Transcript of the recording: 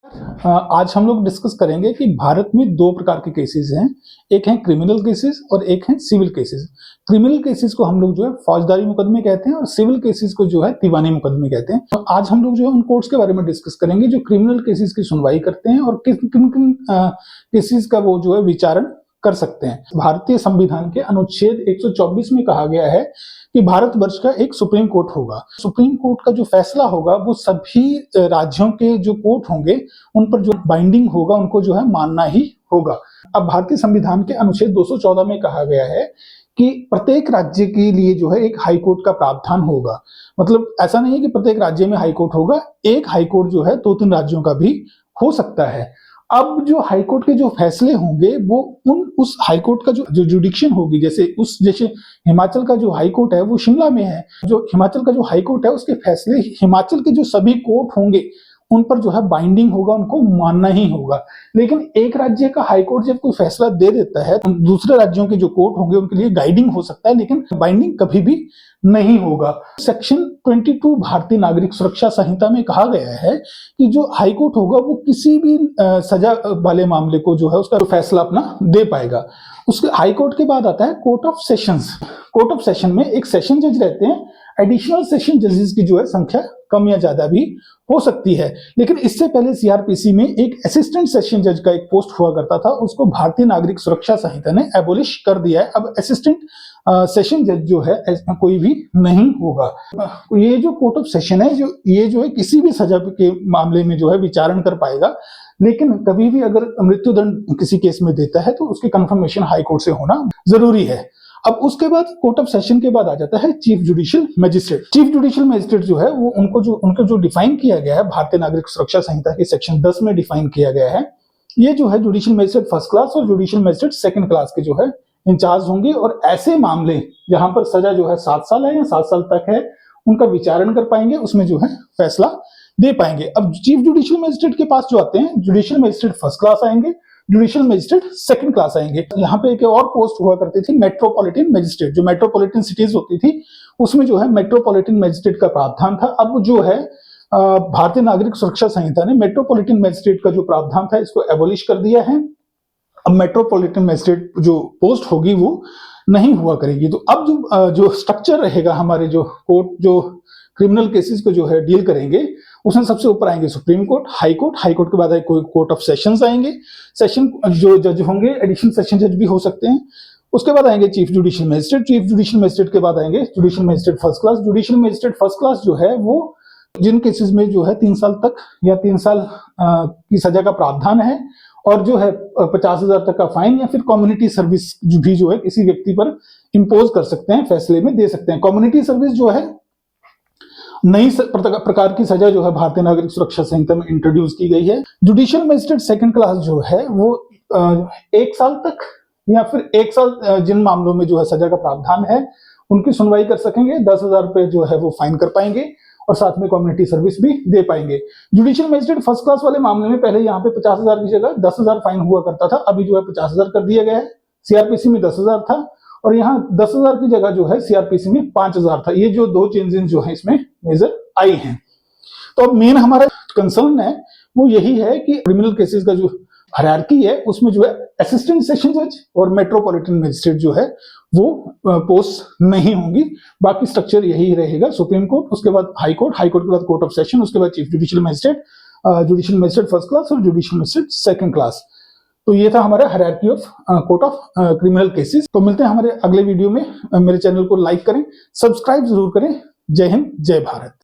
आज हम लोग डिस्कस करेंगे कि भारत में दो प्रकार के केसेस हैं। एक है क्रिमिनल केसेस और एक है सिविल केसेस। क्रिमिनल केसेस को हम लोग जो है फौजदारी मुकदमे कहते हैं और सिविल केसेस को जो है दीवानी मुकदमे कहते हैं। तो आज हम लोग जो है उन कोर्ट्स के बारे में डिस्कस करेंगे जो क्रिमिनल केसेस की सुनवाई करते हैं और किन किन केसेस का वो जो है विचारण कर सकते हैं। भारतीय संविधान के अनुच्छेद 124 में कहा गया है कि भारतवर्ष का एक सुप्रीम कोर्ट होगा। सुप्रीम कोर्ट का जो फैसला होगा वो सभी राज्यों के जो कोर्ट होंगे उन पर जो बाइंडिंग होगा उनको जो है मानना ही होगा। अब भारतीय संविधान के अनुच्छेद 214 में कहा गया है कि प्रत्येक राज्य के लिए जो है एक हाई कोर्ट का प्रावधान होगा। मतलब ऐसा नहीं है कि प्रत्येक राज्य में हाई कोर्ट होगा, एक हाई कोर्ट जो है 2-3 राज्यों का भी हो सकता है। अब जो हाईकोर्ट के जो फैसले होंगे वो उस हाईकोर्ट का जो जुडिक्शन होगी, जैसे हिमाचल का जो हाईकोर्ट है वो शिमला में है, जो हिमाचल का जो हाईकोर्ट है उसके फैसले हिमाचल के जो सभी कोर्ट होंगे उन पर जो है बाइंडिंग होगा, उनको मानना ही होगा। लेकिन एक राज्य का हाईकोर्ट जब कोई फैसला दे देता है तो दूसरे राज्यों के जो कोर्ट होंगे उनके लिए गाइडिंग हो सकता है, लेकिन बाइंडिंग कभी भी नहीं होगा। सेक्शन 22 भारतीय नागरिक सुरक्षा संहिता में कहा गया है कि जो हाईकोर्ट होगा वो किसी भी सजा वाले मामले को जो है उसका फैसला अपना दे पाएगा। उसके हाईकोर्ट के बाद आता है court of sessions. Court of session में एक सेशन जज रहते हैं। एडिशनल सेशन जजेस की जो है संख्या कम या ज्यादा भी हो सकती है, लेकिन इससे पहले सीआरपीसी में एक असिस्टेंट सेशन जज का एक पोस्ट हुआ करता था, उसको भारतीय नागरिक सुरक्षा संहिता ने एबोलिश कर दिया है। अब असिस्टेंट सेशन जज जो है कोई भी नहीं होगा। ये जो कोर्ट ऑफ सेशन है ये जो है किसी भी सजा के मामले में जो है विचारण कर पाएगा, लेकिन कभी भी अगर मृत्युदंड किसी केस में देता है तो उसकी कंफर्मेशन हाई कोर्ट से होना जरूरी है। अब उसके बाद कोर्ट ऑफ सेशन के बाद आ जाता है chief judicial magistrate. Chief judicial magistrate जो है वो उनको जो डिफाइन किया गया है भारतीय नागरिक सुरक्षा संहिता के सेक्शन 10 में डिफाइन किया गया है। ये जो है जुडिशियल मजिस्ट्रेट फर्स्ट क्लास और जुडिशियल मजिस्ट्रेट सेकंड क्लास के जो है इंचार्ज होंगे, और ऐसे मामले जहां पर सजा जो है 7 साल है या 7 साल तक है उनका विचारण कर पाएंगे, उसमें जो है फैसला दे पाएंगे। अब चीफ जुडिशियल मजिस्ट्रेट के पास जो आते हैं जुडिशियल मजिस्ट्रेट फर्स्ट क्लास आएंगे, जुडिशियल मजिस्ट्रेट सेकंड क्लास आएंगे। यहाँ पे एक और पोस्ट हुआ करती थी मेट्रोपॉलिटन मजिस्ट्रेट। जो मेट्रोपॉलिटन सिटीज होती थी उसमें जो है मेट्रोपॉलिटन मजिस्ट्रेट का प्रावधान था। अब जो है भारतीय नागरिक सुरक्षा संहिता ने मेट्रोपॉलिटन मजिस्ट्रेट का जो प्रावधान था इसको एबोलिश कर दिया है। अब मेट्रोपॉलिटन मजिस्ट्रेट जो पोस्ट होगी वो नहीं हुआ करेगी। तो अब जो स्ट्रक्चर रहेगा हमारे जो कोर्ट जो क्रिमिनल केसेस को जो है डील करेंगे, उसमें सबसे ऊपर आएंगे supreme court, high court, high court के बाद कोर्ट ऑफ सेशंस आएंगे। सेशन जो जज होंगे एडिशनल सेशन जज भी हो सकते हैं। उसके बाद आएंगे chief judicial magistrate. Chief judicial magistrate के बाद आएंगे judicial magistrate first class. Judicial magistrate first class जो है वो जिन केसेस में जो है 3 साल तक या 3 साल की सजा का प्रावधान है और जो है 50,000 तक का फाइन या फिर कम्युनिटी सर्विस भी जो है किसी व्यक्ति पर इंपोज कर सकते हैं, फैसले में दे सकते हैं। कम्युनिटी सर्विस जो है नई प्रकार की सजा जो है भारतीय नागरिक सुरक्षा संहिता में इंट्रोड्यूस की गई है। जुडिशियल मजिस्ट्रेट सेकंड क्लास जो है वो 1 साल तक या फिर 1 साल जिन मामलों में जो है सजा का प्रावधान है उनकी सुनवाई कर सकेंगे। 10,000 रुपए जो है वो फाइन कर पाएंगे और साथ में कम्युनिटी सर्विस भी दे पाएंगे। जुडिशियल मजिस्ट्रेट फर्स्ट क्लास वाले मामले में पहले यहाँ पे 50,000 की जगह 10,000 फाइन हुआ करता था, अभी जो है 50,000 कर दिया गया है। सीआरपीसी में 10,000 था और यहाँ 10,000 की जगह जो है सीआरपीसी में 5,000 था। ये जो 2 चेंजेस जो है इसमें मेजर आई हैं। तो अब मेन हमारा कंसर्न है वो यही है कि क्रिमिनल केसेस का जो हायरार्की है उसमें जो है असिस्टेंट सेशन जज और मेट्रोपॉलिटन मजिस्ट्रेट जो है वो पोस्ट नहीं होंगी। बाकी स्ट्रक्चर यही रहेगा, सुप्रीम कोर्ट, उसके बाद हाई कोर्ट, हाई कोर्ट के बाद कोर्ट ऑफ सेशन, उसके बाद chief judicial magistrate, judicial magistrate first class और जुडिशियल मजिस्ट्रेट सेकंड क्लास। तो ये था हमारा hierarchy of court of criminal cases. तो मिलते हैं हमारे अगले वीडियो में। मेरे चैनल को लाइक करें, सब्सक्राइब जरूर करें। जय हिंद, जय भारत।